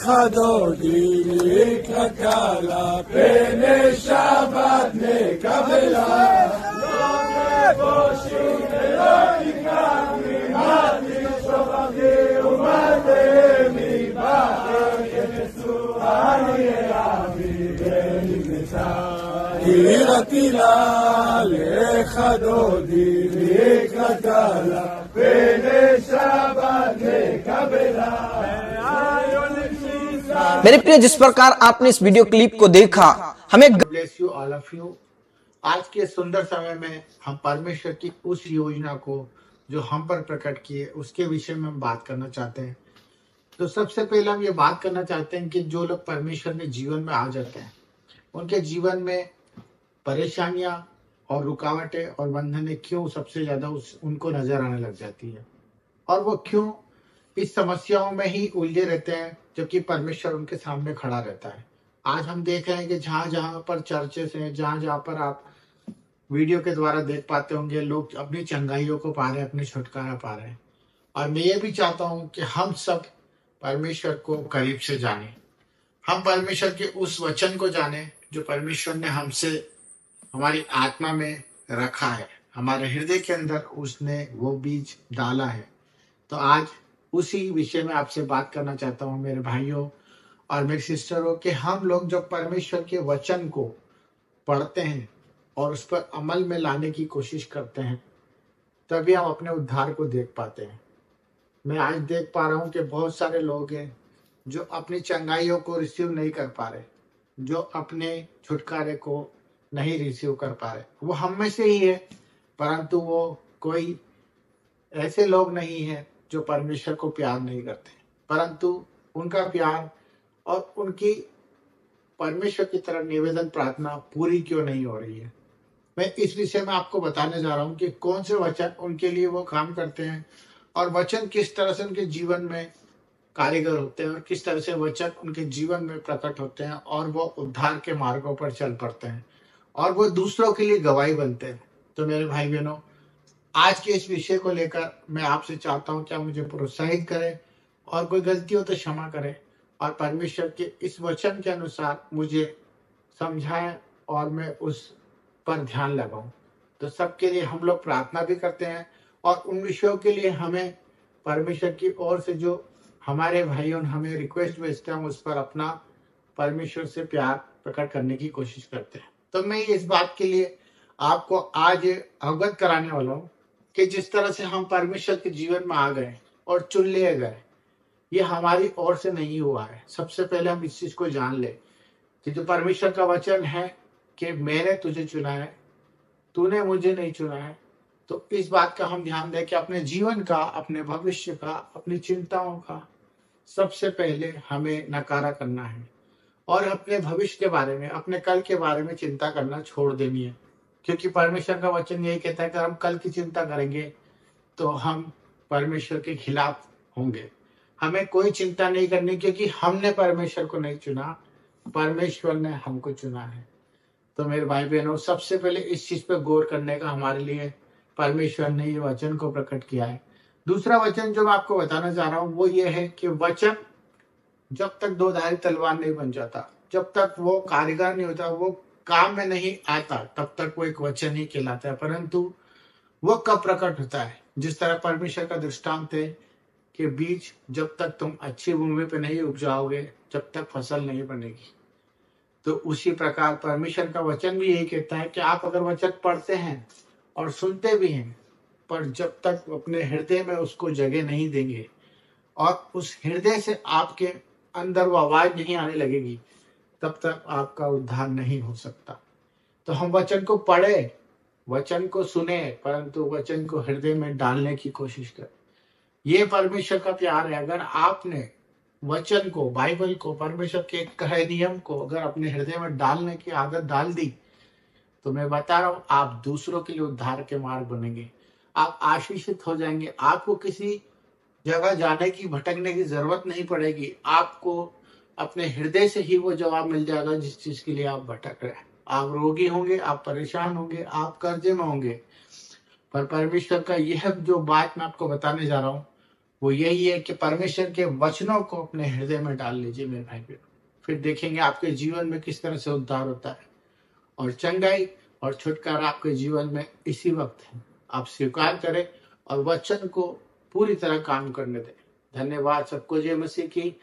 חדודי לקקלה פני שבת נקבלה לא תבושי ולא תקרבי מתי שובחי ומתי מבחר כנסו אני אבי ונכנסה יראתי לה לחדודי לקקלה פני שבת נקבלה। मेरे प्रिय, जिस प्रकार आपने इस वीडियो क्लिप को देखा, हमें bless you all of you. आज के सुंदर समय में हम परमेश्वर की उस योजना को जो हम पर प्रकट किए उसके विषय में हम बात करना चाहते हैं। तो सबसे पहले हम ये बात करना चाहते हैं कि जो लोग परमेश्वर के जीवन में आ जाते हैं उनके जीवन में परेशानियां और रुकावटें और बंधनें क्यों सबसे ज्यादा उनको नजर आने लग जाती है और वो क्यों इस समस्याओं में ही उलझे रहते हैं जबकि परमेश्वर उनके सामने खड़ा रहता है। आज हम देख रहे हैं कि जहां जहां पर चर्चेस हैं, जहां जहां पर आप वीडियो के द्वारा देख पाते होंगे, लोग अपनी चंगाइयों को पा रहे हैं, अपनी छुटकारा पा रहे हैं। और मैं ये भी चाहता हूं कि हम सब परमेश्वर को करीब से जाने, हम परमेश्वर के उस वचन को जाने जो परमेश्वर ने हमसे हमारी आत्मा में रखा है, हमारे हृदय के अंदर उसने वो बीज डाला है। तो आज उसी विषय में आपसे बात करना चाहता हूँ मेरे भाइयों और मेरे सिस्टरों कि हम लोग जब परमेश्वर के वचन को पढ़ते हैं और उस पर अमल में लाने की कोशिश करते हैं तभी हम अपने उद्धार को देख पाते हैं। मैं आज देख पा रहा हूँ कि बहुत सारे लोग हैं जो अपनी चंगाइयों को रिसीव नहीं कर पा रहे, जो अपने छुटकारे को नहीं रिसीव कर पा रहे। वो हम में से ही है, परंतु वो कोई ऐसे लोग नहीं है जो परमेश्वर को प्यार नहीं करते, परंतु उनका प्यार और उनकी परमेश्वर की तरफ निवेदन प्रार्थना पूरी क्यों नहीं हो रही है। मैं इस विषय में आपको बताने जा रहा हूं कि कौन से वचन उनके लिए वो काम करते हैं और वचन किस तरह से उनके जीवन में कारीगर होते हैं और किस तरह से वचन उनके जीवन में प्रकट होते हैं और वो उद्धार के मार्गों पर चल पड़ते हैं और वो दूसरों के लिए गवाही बनते हैं। तो मेरे भाई बहनों, आज के इस विषय को लेकर मैं आपसे चाहता हूं कि आप मुझे प्रोत्साहित करें और कोई गलती हो तो क्षमा करें और परमेश्वर के इस वचन के अनुसार मुझे समझाएं और मैं उस पर ध्यान लगाऊं। तो सबके लिए हम लोग प्रार्थना भी करते हैं और उन विषयों के लिए हमें परमेश्वर की ओर से जो हमारे भाइयों हमें रिक्वेस्ट भेजते हैं उस पर अपना परमेश्वर से प्यार प्रकट करने की कोशिश करते हैं। तो मैं इस बात के लिए आपको आज अवगत कराने वाला हूँ कि जिस तरह से हम परमेश्वर के जीवन में आ गए और चुन लिए गए, ये हमारी ओर से नहीं हुआ है। सबसे पहले हम इस चीज को जान ले कि जो परमेश्वर का वचन है कि मैंने तुझे चुना है, तूने मुझे नहीं चुना है। तो इस बात का हम ध्यान दें कि अपने जीवन का, अपने भविष्य का, अपनी चिंताओं का सबसे पहले हमें नकारा करना है और अपने भविष्य के बारे में, अपने कल के बारे में चिंता करना छोड़ देनी है। क्योंकि परमेश्वर का वचन यही कहता है कि हम कल की चिंता करेंगे तो हम परमेश्वर के खिलाफ होंगे। हमें कोई चिंता नहीं करनी क्योंकि हमने परमेश्वर को नहीं चुना, परमेश्वर ने हमको चुना है। तो मेरे भाई बहनों, सबसे पहले इस चीज पे गौर करने का हमारे लिए परमेश्वर ने ये वचन को प्रकट किया है। दूसरा वचन जो मैं आपको बताना चाह रहा हूँ वो ये है कि वचन जब तक दो धारी तलवार नहीं बन जाता, जब तक वो कारीगर नहीं होता, वो काम में नहीं आता, तब तक वो एक वचन ही कहलाता है। परंतु वो कब प्रकट होता है? जिस तरह परमेश्वर का दृष्टांत है कि बीज जब तक तुम अच्छी भूमि पे नहीं उपजाओगे जब तक फसल नहीं बनेगी। तो उसी प्रकार परमेश्वर का वचन भी यही कहता है कि आप अगर वचन पढ़ते हैं और सुनते भी हैं, पर जब तक अपने हृदय में उसको जगह नहीं देंगे और उस हृदय से आपके अंदर वो आवाज नहीं आने लगेगी, तब तक आपका उद्धार नहीं हो सकता। तो हम वचन को पढ़े, वचन को सुने, परंतु वचन को हृदय में डालने की कोशिश करें। ये परमेश्वर का प्यार है। अगर आपने वचन को, बाइबल को, परमेश्वर के कहे नियम को अगर अपने हृदय में डालने की आदत डाल दी, तो मैं बता रहा हूँ आप दूसरों के लिए उद्धार के मार्ग बनेंगे, आप आशीषित हो जाएंगे। आपको किसी जगह जाने की, भटकने की जरूरत नहीं पड़ेगी। आपको अपने हृदय से ही वो जवाब मिल जाएगा जिस चीज के लिए आप भटक रहे हैं। आप रोगी होंगे, आप परेशान होंगे, आप कर्जे में होंगे, पर परमेश्वर का यह जो बात मैं आपको बताने जा रहा हूँ वो यही है कि परमेश्वर के वचनों को अपने हृदय में डाल लीजिए मेरे भाई बहन। फिर देखेंगे आपके जीवन में किस तरह से उद्धार होता है और चंगाई और छुटकारा आपके जीवन में इसी वक्त है। आप स्वीकार करें और वचन को पूरी तरह काम करने दें। धन्यवाद सबको। जय मसीह की।